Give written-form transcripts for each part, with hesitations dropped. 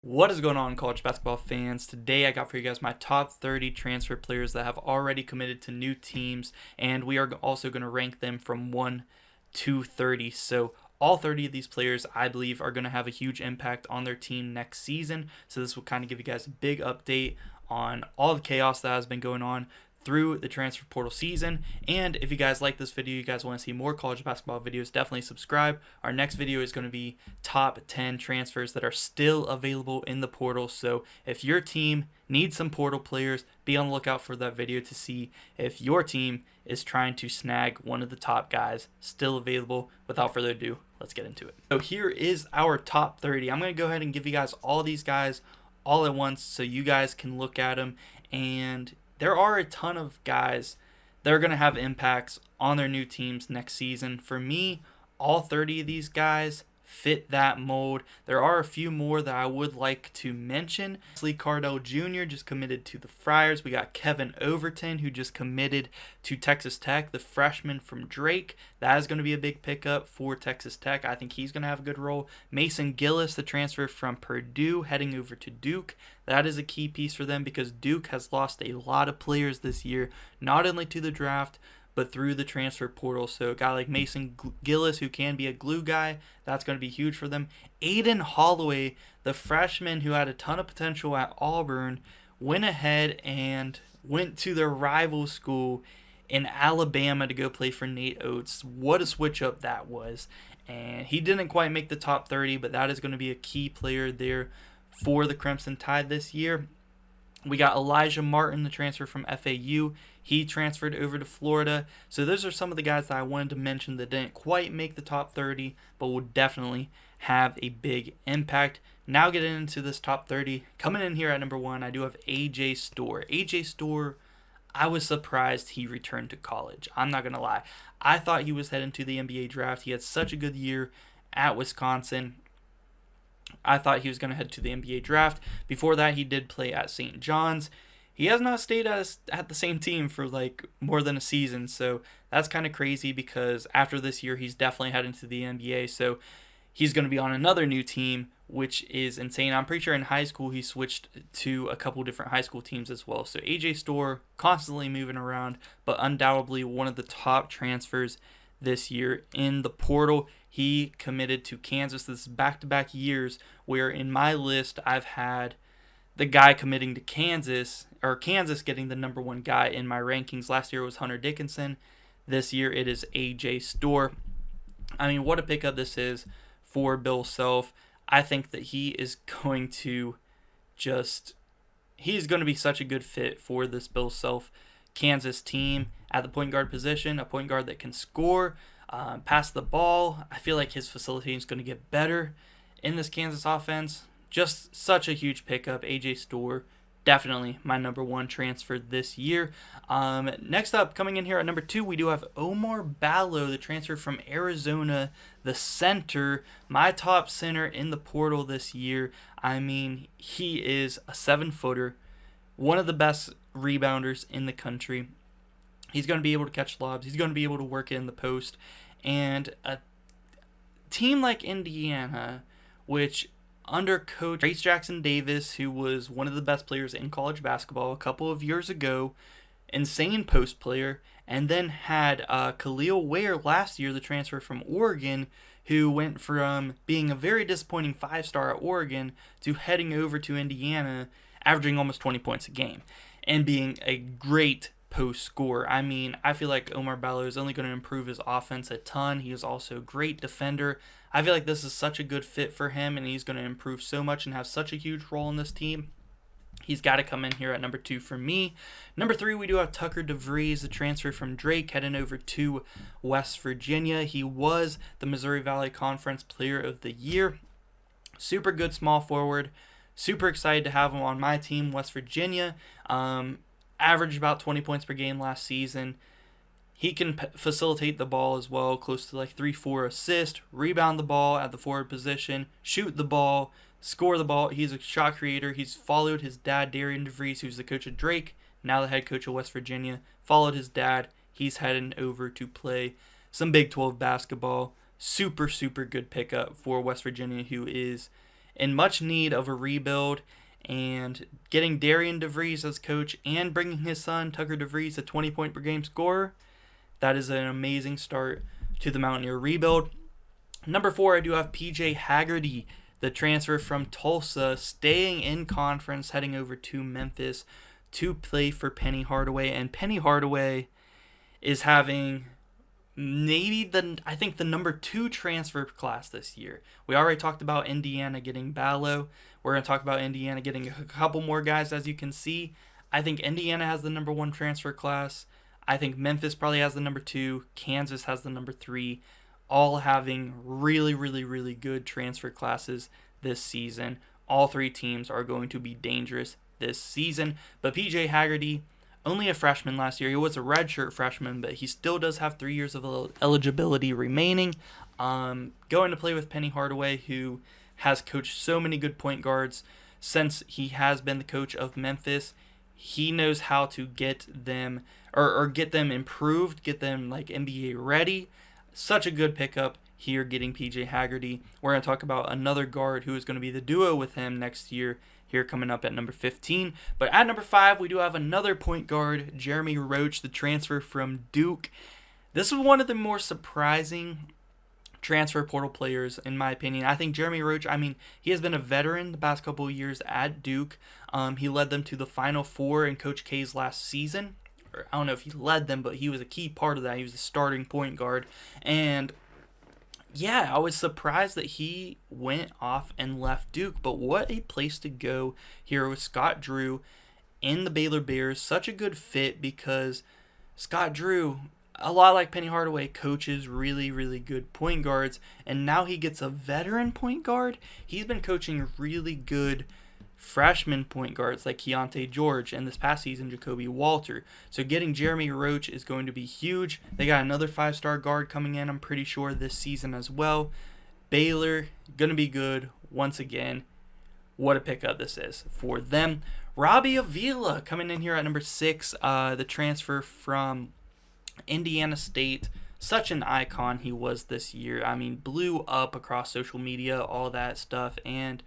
What is going on, college basketball fans? Today I got for you guys my top 30 transfer players that have already committed to new teams, and we are also going to rank them from 1 to 30. So all 30 of these players, I believe, are going to have a huge impact on their team next season. So this will kind of give you guys a big update on all the chaos that has been going on through the transfer portal season. And if you guys like this video, you guys want to see more college basketball videos, definitely subscribe. Our next video is going to be top 10 transfers that are still available in the portal. So if your team needs some portal players, be on the lookout for that video to see if your team is trying to snag one of the top guys still available. Without further ado, let's get into it. So here is our top 30. I'm going to go ahead and give you guys all these guys all at once so you guys can look at them. And there are a ton of guys that are going to have impacts on their new teams next season. For me, all 30 of these guys fit that mold. There are a few more that I would like to mention. Lee Cardell Jr. just committed to the Friars. We got Kevin Overton, who just committed to Texas Tech, the freshman from Drake. That is going to be a big pickup for Texas Tech. I think he's going to have a good role. Mason Gillis, the transfer from Purdue, heading over to Duke. That is a key piece for them because Duke has lost a lot of players this year, not only to the draft, but through the transfer portal. So a guy like Mason Gillis, who can be a glue guy, that's going to be huge for them. Aiden Holloway, the freshman who had a ton of potential at Auburn, went ahead and went to their rival school in Alabama to go play for Nate Oates. What a switch up that was. And he didn't quite make the top 30, but that is going to be a key player there for the Crimson Tide this year. We got Elijah Martin, the transfer from FAU. He transferred over to Florida. So those are some of the guys that I wanted to mention that didn't quite make the top 30, but will definitely have a big impact. Now getting into this top 30. Coming in here at number 1, I do have AJ Storr. AJ Storr, I was surprised he returned to college. I'm not going to lie. I thought he was heading to the NBA draft. He had such a good year at Wisconsin. I thought he was going to head to the NBA draft. Before that, he did play at St. John's. He has not stayed at the same team for like more than a season, so that's kind of crazy because after this year, he's definitely heading to the NBA, so he's going to be on another new team, which is insane. I'm pretty sure in high school, he switched to a couple different high school teams as well. So AJ Storr constantly moving around, but undoubtedly one of the top transfers this year in the portal. He committed to Kansas. This is back-to-back years where in my list I've had the guy committing to Kansas, or Kansas getting the number 1 guy in my rankings. Last year it was Hunter Dickinson. This year it is AJ Storr. I mean, what a pickup this is for Bill Self. I think that he is going to he's going to be such a good fit for this Bill Self Kansas team at the point guard position, a point guard that can score, pass the ball. I feel like his facilitating is going to get better in this Kansas offense. Just such a huge pickup. AJ Storr, definitely my number 1 transfer this year. Next up, coming in here at number 2, we do have Omar Ballo, the transfer from Arizona, the center, my top center in the portal this year. I mean, he is a 7-footer, one of the best rebounders in the country. He's going to be able to catch lobs. He's going to be able to work it in the post. And a team like Indiana, which under coach Trace Jackson Davis, who was one of the best players in college basketball a couple of years ago, insane post player, and then had Khalil Ware last year, the transfer from Oregon, who went from being a very disappointing 5-star at Oregon to heading over to Indiana, averaging almost 20 points a game, and being a great post scorer. I mean, I feel like Omar Ballo is only going to improve his offense a ton. He is also a great defender. I feel like this is such a good fit for him, and he's going to improve so much and have such a huge role in this team. He's got to come in here at number 2 for me. Number 3, we do have Tucker DeVries, the transfer from Drake, heading over to West Virginia. He was the Missouri Valley Conference Player of the Year. Super good small forward. Super excited to have him on my team, West Virginia. Averaged about 20 points per game last season. He can facilitate the ball as well, close to like 3-4 assists, rebound the ball at the forward position, shoot the ball, score the ball. He's a shot creator. He's followed his dad, Darian DeVries, who's the coach of Drake, now the head coach of West Virginia. Followed his dad. He's heading over to play some Big 12 basketball. Super, super good pickup for West Virginia, who is in much need of a rebuild, and getting Darian DeVries as coach and bringing his son Tucker DeVries, a 20-point per game scorer, that is an amazing start to the Mountaineer rebuild. Number 4, I do have PJ Haggerty, the transfer from Tulsa, staying in conference, heading over to Memphis to play for Penny Hardaway. And Penny Hardaway is having maybe the number 2 transfer class this year. We already talked about Indiana getting Ballo. We're going to talk about Indiana getting a couple more guys, as you can see. I think Indiana has the number 1 transfer class. I think Memphis probably has the number 2. Kansas has the number 3. All having really, really, really good transfer classes this season. All 3 teams are going to be dangerous this season. But PJ Haggerty, only a freshman last year. He was a redshirt freshman, but he still does have 3 years of eligibility remaining. Going to play with Penny Hardaway, who has coached so many good point guards since he has been the coach of Memphis. He knows how to get them or get them improved, get them like NBA ready. Such a good pickup here getting PJ Haggerty. We're going to talk about another guard who is going to be the duo with him next year here coming up at number 15. But at number 5, we do have another point guard, Jeremy Roach, the transfer from Duke. This is one of the more surprising transfer portal players, in my opinion. I think Jeremy Roach, he has been a veteran the past couple of years at Duke. He led them to the Final Four in Coach K's last season. I don't know if he led them, but he was a key part of that. He was the starting point guard. And yeah, I was surprised that he went off and left Duke. But what a place to go here with Scott Drew in the Baylor Bears. Such a good fit because Scott Drew, a lot like Penny Hardaway, coaches really, really good point guards. And now he gets a veteran point guard. He's been coaching really good freshman point guards like Keontae George and this past season Jacoby Walter. So getting Jeremy Roach is going to be huge. They got another 5-star guard coming in, I'm pretty sure, this season as well. Baylor, going to be good once again. What a pickup this is for them. Robbie Avila coming in here at number 6, the transfer from Indiana State. Such an icon he was this year. Blew up across social media, all that stuff. And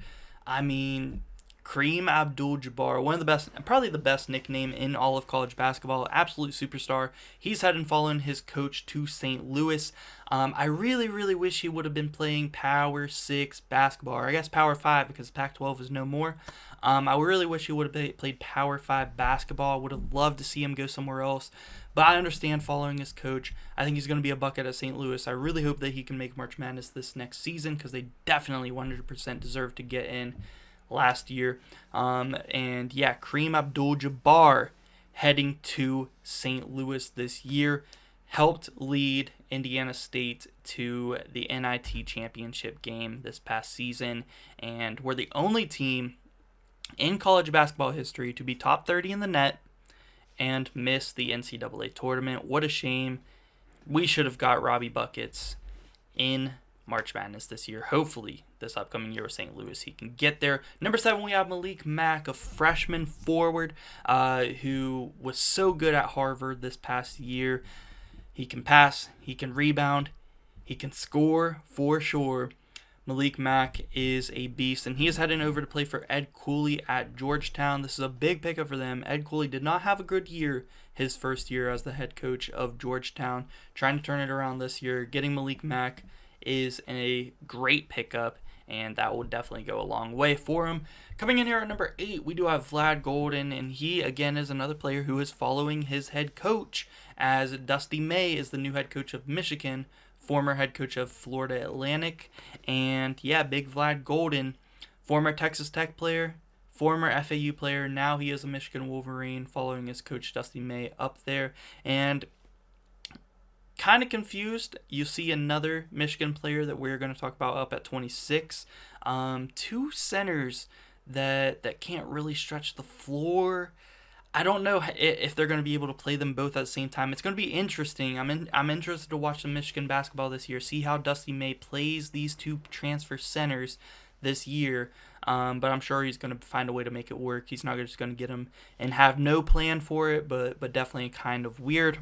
Kareem Abdul-Jabbar, one of the best, probably the best nickname in all of college basketball, absolute superstar. He's hadn't followed his coach to St. Louis. I really, really wish he would have been playing Power 6 basketball, or I guess Power 5 because Pac-12 is no more. I really wish he would have played Power 5 basketball. I would have loved to see him go somewhere else. But I understand following his coach. I think he's going to be a bucket at St. Louis. I really hope that he can make March Madness this next season because they definitely 100% deserve to get in last year. And yeah, Kareem Abdul-Jabbar heading to St. Louis this year helped lead Indiana State to the NIT championship game this past season, and we're the only team in college basketball history to be top 30 in the net and miss the NCAA tournament. What a shame. We should have got Robbie Buckets in March Madness this year. Hopefully this upcoming year with St. Louis he can get there. Number 7, we have Malik Mack, a freshman forward who was so good at Harvard this past year. He can pass, he can rebound, he can score for sure. Malik Mack is a beast, and he is heading over to play for Ed Cooley at Georgetown. This is a big pickup for them. Ed Cooley did not have a good year his first year as the head coach of Georgetown. Trying to turn it around this year. Getting Malik Mack is a great pickup, and that will definitely go a long way for him. Coming in here at number 8, we do have Vlad Golden, and he, again, is another player who is following his head coach, as Dusty May is the new head coach of Michigan, former head coach of Florida Atlantic. And yeah, big Vlad Golden, former Texas Tech player, former FAU player. Now he is a Michigan Wolverine following his coach Dusty May up there. And kind of confused, you see another Michigan player that we're going to talk about up at 26. 2 centers that can't really stretch the floor. I don't know if they're going to be able to play them both at the same time. It's going to be interesting. I'm interested to watch some Michigan basketball this year, see how Dusty May plays these 2 transfer centers this year. But I'm sure he's going to find a way to make it work. He's not just going to get them and have no plan for it, but definitely kind of weird.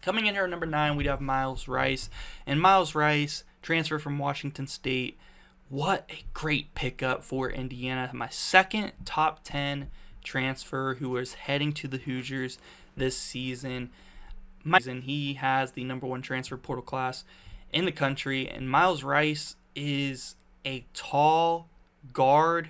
Coming in here at number 9, we have Miles Rice. And Miles Rice, transfer from Washington State, what a great pickup for Indiana. My second top 10 transfer who is heading to the Hoosiers this season. He has the number 1 transfer portal class in the country, and Miles Rice is a tall guard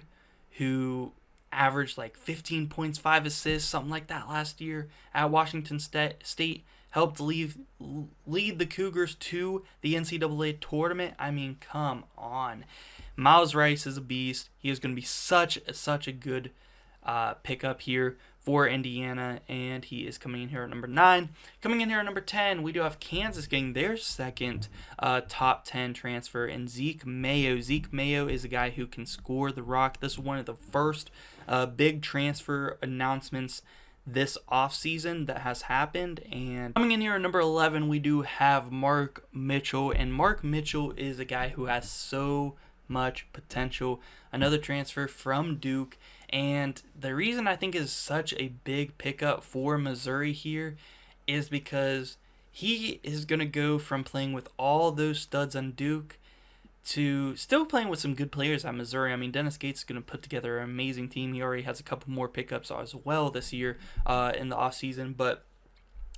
who averaged like 15 points, 5 assists, something like that last year at Washington State. Helped lead the Cougars to the NCAA tournament. I mean, come on. Miles Rice is a beast. He is going to be such a good pickup here for Indiana, and he is coming in here at number 9. Coming in here at number 10, we do have Kansas getting their second top 10 transfer in Zeke Mayo. Zeke Mayo is a guy who can score the rock. This is one of the first big transfer announcements this offseason that has happened. And coming in here at number 11, we do have Mark Mitchell, and Mark Mitchell is a guy who has so much potential. Another transfer from Duke, and the reason I think is such a big pickup for Missouri here is because he is going to go from playing with all those studs on Duke to still playing with some good players at Missouri. I mean, Dennis Gates is going to put together an amazing team. He already has a couple more pickups as well this year in the offseason, but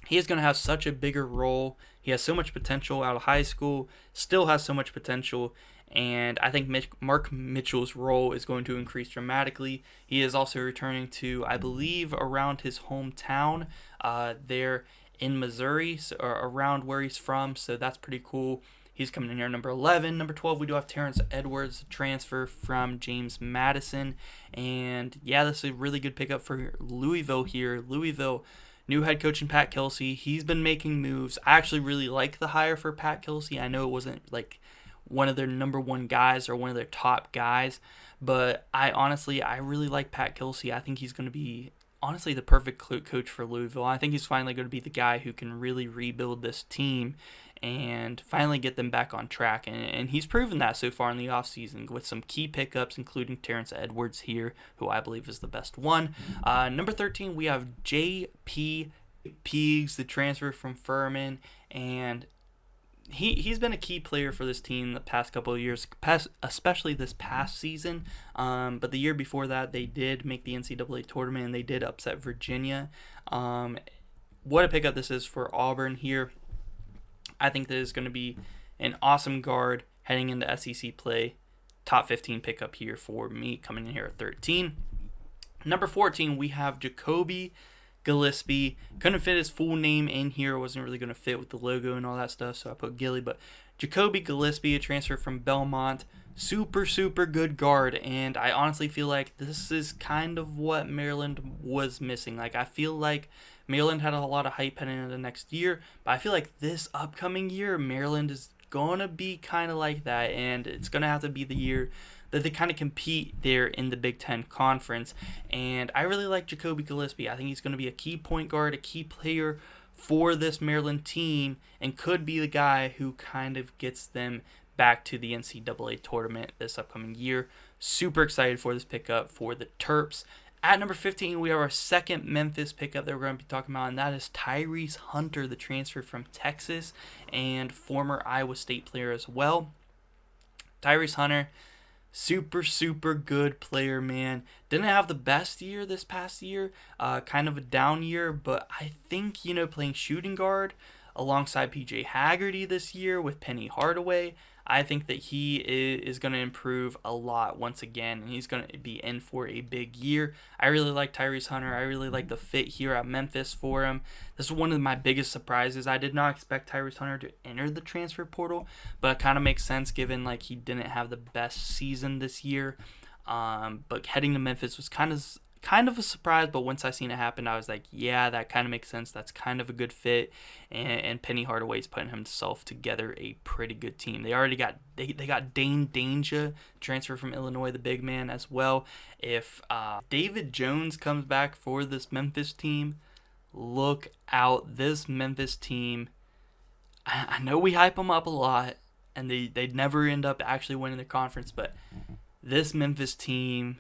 he is going to have such a bigger role. He has so much potential out of high school, still has so much potential, and I think Mark Mitchell's role is going to increase dramatically. He is also returning to, I believe, around his hometown there in Missouri, or around where he's from, so that's pretty cool. He's coming in here number 11. Number 12, we do have Terrence Edwards, transfer from James Madison. And yeah, this is a really good pickup for Louisville here. Louisville, new head coach in Pat Kelsey. He's been making moves. I actually really like the hire for Pat Kelsey. I know it wasn't like one of their number 1 guys or one of their top guys, but I really like Pat Kelsey. I think he's going to be honestly the perfect coach for Louisville. I think he's finally going to be the guy who can really rebuild this team and finally get them back on track. And he's proven that so far in the offseason with some key pickups, including Terrence Edwards here, who I believe is the best one. Number 13, we have J.P. Peegs, the transfer from Furman, and he's been a key player for this team the past couple of years, especially this past season. But the year before that, they did make the NCAA tournament, and they did upset Virginia. What a pickup this is for Auburn here. I think that is going to be an awesome guard heading into SEC play. Top 15 pickup here for me, coming in here at 13. Number 14, we have Jacoby Gillespie. Couldn't fit his full name in here. It wasn't really going to fit with the logo and all that stuff, so I put Gilly. But Jacoby Gillespie, a transfer from Belmont. Super good guard, and I honestly feel like this is kind of what Maryland was missing. Like, I feel like Maryland had a lot of hype heading into the next year, but I feel like this upcoming year, Maryland is going to be kind of like that, and it's going to have to be the year that they kind of compete there in the Big Ten Conference. And I really like Jacoby Gillespie. I think he's going to be a key point guard, a key player for this Maryland team, and could be the guy who kind of gets them back to the NCAA tournament this upcoming year. Super excited for this pickup for the Terps. At number 15, we have our second Memphis pickup that we're going to be talking about, and that is Tyrese Hunter, the transfer from Texas and former Iowa State player as well. Tyrese Hunter, super good player, man. Didn't have the best year this past year, kind of a down year, but I think, playing shooting guard alongside PJ Haggerty this year with Penny Hardaway, I think that he is going to improve a lot once again, and he's going to be in for a big year. I really like Tyrese Hunter. I really like the fit here at Memphis for him. This is one of my biggest surprises. I did not expect Tyrese Hunter to enter the transfer portal, but it kind of makes sense given like he didn't have the best season this year. But heading to Memphis was kind of a surprise, but once I seen it happen, I was like, yeah, that kind of makes sense. That's kind of a good fit, and Penny Hardaway's putting himself together a pretty good team. They already got they got Dane Danger, transfer from Illinois, the big man as well. If David Jones comes back for this Memphis team, look out. This Memphis team, I know we hype them up a lot, and they never end up actually winning the conference, but this Memphis team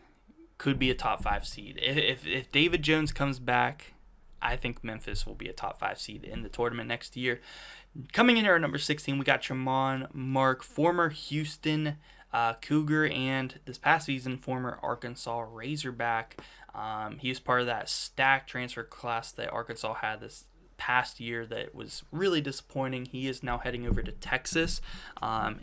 could be a top 5 seed. If David Jones comes back, I think Memphis will be a top 5 seed in the tournament next year. Coming in here at number 16, we got Tremont Mark, former Houston Cougar and this past season former Arkansas Razorback. He was part of that stacked transfer class that Arkansas had this past year that was really disappointing. He is now heading over to Texas.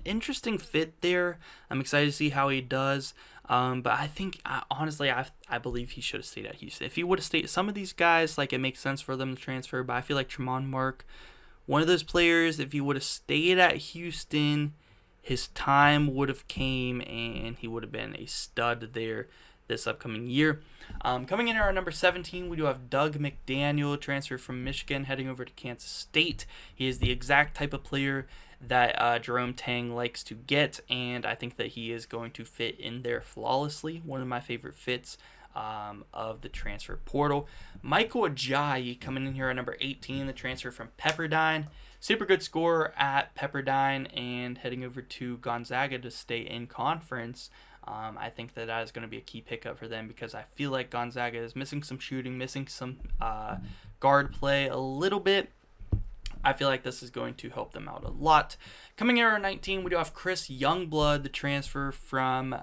Interesting fit there. I'm excited to see how he does. But I think, honestly, I believe he should have stayed at Houston. If he would have stayed, some of these guys, like, it makes sense for them to transfer, but I feel like Tremont Mark, one of those players, if he would have stayed at Houston, his time would have came and he would have been a stud there this upcoming year. Coming in at our number 17, we do have Doug McDaniel, transfer from Michigan, heading over to Kansas State. He is the exact type of player that Jerome Tang likes to get, and I think that he is going to fit in there flawlessly. One of my favorite fits of the transfer portal. Michael Ajayi coming in here at number 18, the transfer from Pepperdine. Super good scorer at Pepperdine and heading over to Gonzaga to stay in conference. I think that is going to be a key pickup for them because I feel like Gonzaga is missing some shooting, missing some guard play a little bit. I feel like this is going to help them out a lot. Coming in at 19, we do have Chris Youngblood, the transfer from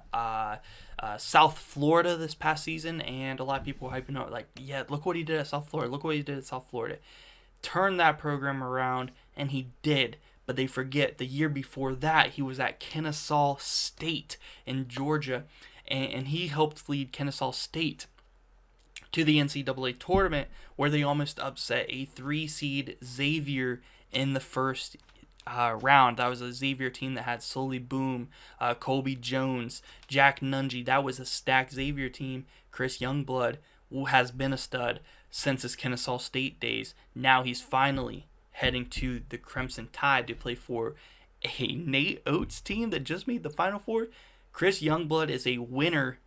South Florida this past season, and a lot of people hyping up like, yeah, look what he did at South Florida. Look what he did at South Florida. Turned that program around, and he did. But they forget the year before that, he was at Kennesaw State in Georgia, and he helped lead Kennesaw State to the NCAA tournament where they almost upset a 3-seed Xavier in the first round. That was a Xavier team that had Sully Boom, Colby Jones, Jack Nungy. That was a stacked Xavier team. Chris Youngblood has been a stud since his Kennesaw State days. Now he's finally heading to the Crimson Tide to play for a Nate Oates team that just made the Final Four. Chris Youngblood is a winner,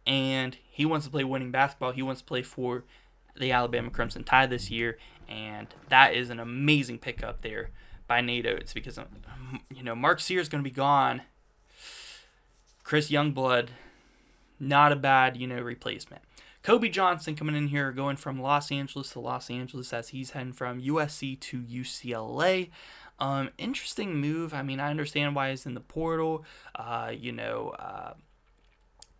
and he wants to play winning basketball. He wants to play for the Alabama Crimson Tide this year, and that is an amazing pickup there by Nate Oates because, Mark Sear is going to be gone. Chris Youngblood, not a bad, replacement. Kobe Johnson coming in here, going from Los Angeles to Los Angeles as he's heading from USC to UCLA. Interesting move. I mean, I understand why he's in the portal.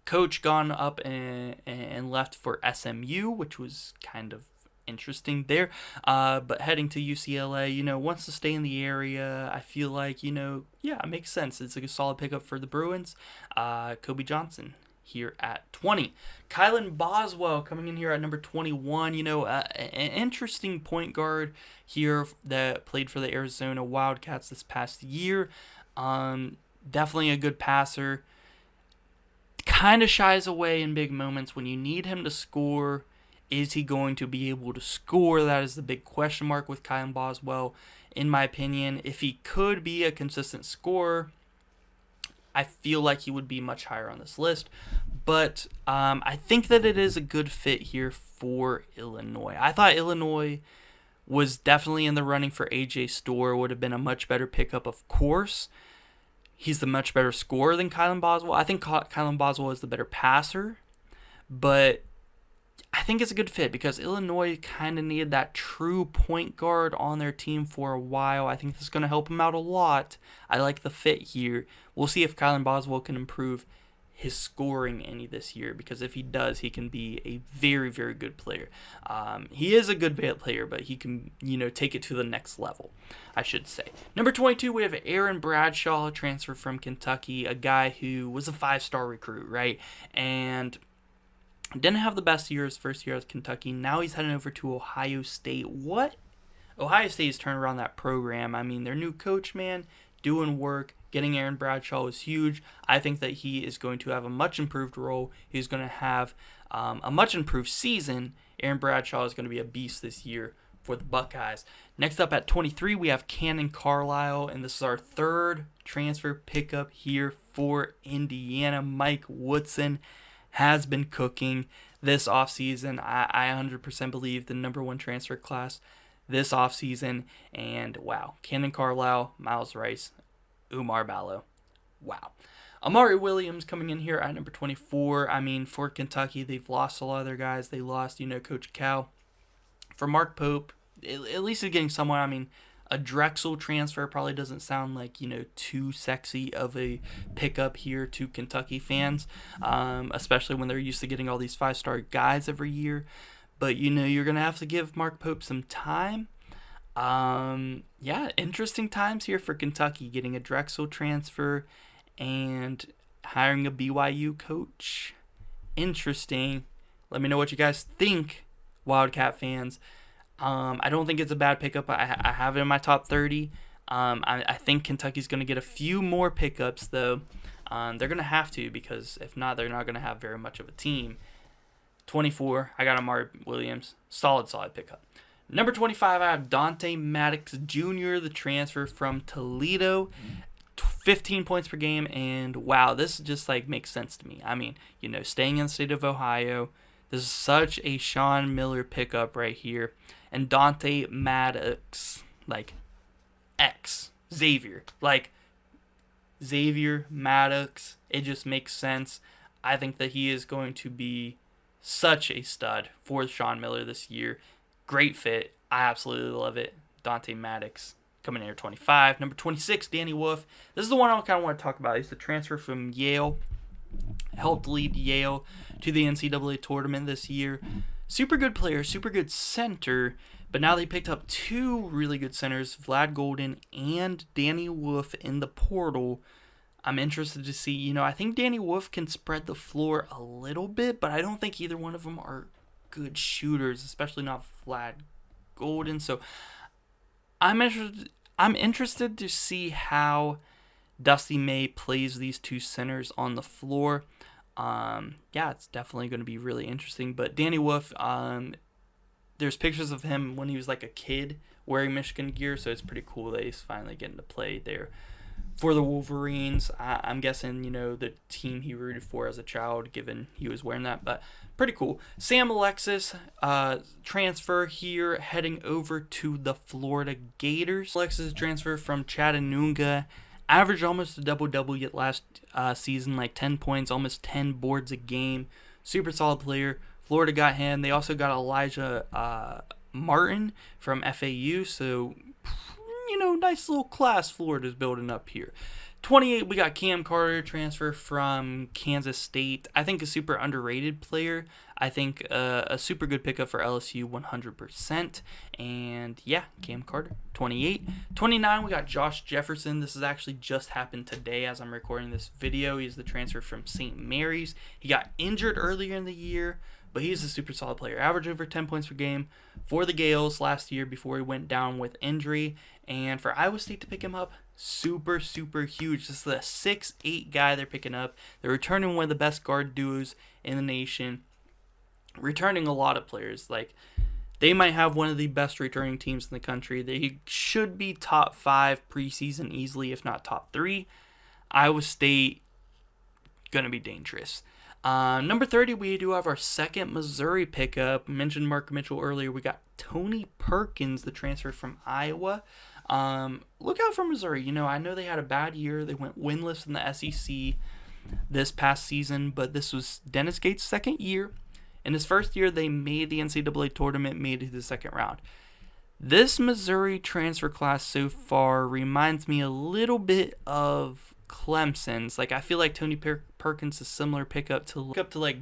Coach gone up and left for SMU, which was kind of interesting there. But heading to UCLA, wants to stay in the area. I feel like, it makes sense. It's like a solid pickup for the Bruins. Kobe Johnson here at 20. Kylan Boswell coming in here at number 21. An interesting point guard here that played for the Arizona Wildcats this past year. Definitely a good passer. Kind of shies away in big moments when you need him to score. Is he going to be able to score? That is the big question mark with Kylan Boswell, in my opinion. If he could be a consistent scorer, I feel like he would be much higher on this list. But I think that it is a good fit here for Illinois. I thought Illinois was definitely in the running for A.J. Storr. Would have been a much better pickup, of course. He's the much better scorer than Kylan Boswell. I think Kylan Boswell is the better passer. But I think it's a good fit because Illinois kind of needed that true point guard on their team for a while. I think this is going to help him out a lot. I like the fit here. We'll see if Kylan Boswell can improve his scoring any this year, because if he does, he can be a very, very good player. He is a good player, but he can, take it to the next level, I should say. Number 22, we have Aaron Bradshaw, transfer from Kentucky, a guy who was a 5-star recruit, right? And didn't have the best year his first year at Kentucky. Now he's heading over to Ohio State. What? Ohio State has turned around that program. I mean, their new coach, man, doing work. Getting Aaron Bradshaw was huge. I think that he is going to have a much improved role. He's going to have a much improved season. Aaron Bradshaw is going to be a beast this year for the Buckeyes. Next up at 23, we have Cannon Carlisle, and this is our third transfer pickup here for Indiana. Mike Woodson has been cooking this offseason. I 100% believe the number one transfer class this offseason. And wow, Cannon Carlisle, Miles Rice, Umar Ballo. Wow. Amari Williams coming in here at number 24. I mean, for Kentucky, they've lost a lot of their guys. They lost, Coach Cal. For Mark Pope, at least he's getting someone. I mean, A Drexel transfer probably doesn't sound like, too sexy of a pickup here to Kentucky fans, especially when they're used to getting all these 5-star guys every year. But, you're going to have to give Mark Pope some time. Interesting times here for Kentucky, getting a Drexel transfer and hiring a BYU coach. Interesting. Let me know what you guys think, Wildcat fans. I don't think it's a bad pickup. I have it in my top 30. I think Kentucky's going to get a few more pickups, though. They're going to have to, because if not, they're not going to have very much of a team. 24, I got Amari Williams. Solid pickup. Number 25, I have Dante Maddox Jr., the transfer from Toledo. 15 points per game, and wow, this just makes sense to me. I mean, staying in the state of Ohio, this is such a Sean Miller pickup right here. And Dante Maddox, Xavier Maddox, it just makes sense. I think that he is going to be such a stud for Sean Miller this year. Great fit. I absolutely love it. Dante Maddox coming in at 25. Number 26, Danny Wolf. This is the one I kind of want to talk about. He's the transfer from Yale. Helped lead Yale to the NCAA tournament this year. Super good player, super good center. But now they picked up two really good centers, Vlad Golden and Danny Wolf, in the portal. I'm interested to see, I think Danny Wolf can spread the floor a little bit, but I don't think either one of them are good shooters, especially not Vlad Golden. So I'm interested to see how Dusty May plays these two centers on the floor. It's definitely going to be really interesting. But Danny Wolf, there's pictures of him when he was a kid wearing Michigan gear, so it's pretty cool that he's finally getting to play there for the Wolverines. I'm guessing, the team he rooted for as a child, given he was wearing that, but pretty cool. Sam Alexis, transfer here, heading over to the Florida Gators. Alexis transfer from Chattanooga, averaged almost a double-double yet last season, 10 points, almost 10 boards a game. Super solid player. Florida got him. They also got Elijah Martin from FAU, so nice little class Florida's building up here. 28, we got Cam Carter, transfer from Kansas State. I think a super underrated player. I think a super good pickup for LSU, 100%. And Cam Carter, 28. 29, we got Josh Jefferson. This has actually just happened today as I'm recording this video. He's the transfer from St. Mary's. He got injured earlier in the year, but he's a super solid player. Averaged over 10 points per game for the Gales last year before he went down with injury. And for Iowa State to pick him up, super, super huge. This is a 6'8" guy they're picking up. They're returning one of the best guard duos in the nation. Returning a lot of players. They might have one of the best returning teams in the country. They should be top 5 preseason easily, if not top 3. Iowa State, going to be dangerous. Number 30, we do have our second Missouri pickup. I mentioned Mark Mitchell earlier. We got Tony Perkins, the transfer from Iowa. Look out for Missouri. I know they had a bad year. They went winless in the SEC this past season, but this was Dennis Gates' second year. In his first year, they made the NCAA tournament, made it to the second round. This Missouri transfer class so far reminds me a little bit of Clemson's. I feel like Tony Perkins is a similar pickup to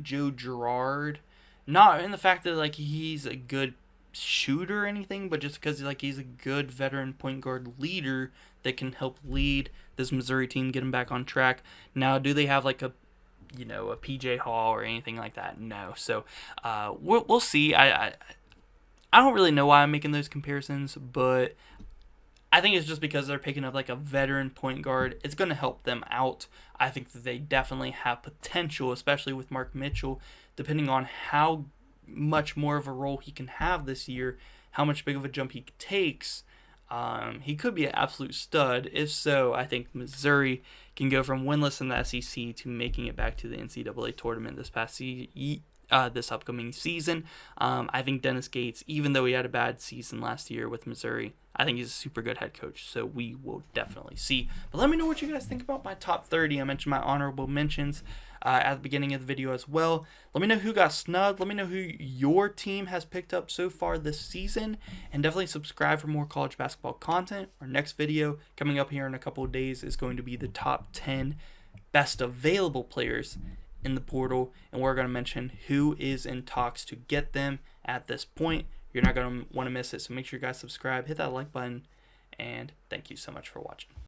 Joe Girard. Not in the fact that he's a good shooter or anything, but just because he's a good veteran point guard leader that can help lead this Missouri team, get them back on track. Now, do they have a PJ Hall or anything like that? No. So we'll see. I don't really know why I'm making those comparisons, but I think it's just because they're picking up a veteran point guard. It's going to help them out. I think that they definitely have potential, especially with Mark Mitchell, depending on how much more of a role he can have this year, how much big of a jump he takes. He could be an absolute stud. If so, I think Missouri can go from winless in the SEC to making it back to the NCAA tournament this upcoming season. I think Dennis Gates, even though he had a bad season last year with Missouri, I think he's a super good head coach, so we will definitely see. But let me know what you guys think about my top 30. I mentioned my honorable mentions. at the beginning of the video as well. Let me know who got snubbed. Let me know who your team has picked up so far this season. And definitely subscribe for more college basketball content. Our next video coming up here in a couple of days is going to be the top 10 best available players in the portal. And we're going to mention who is in talks to get them at this point. You're not going to want to miss it. So make sure you guys subscribe, hit that like button, and thank you so much for watching.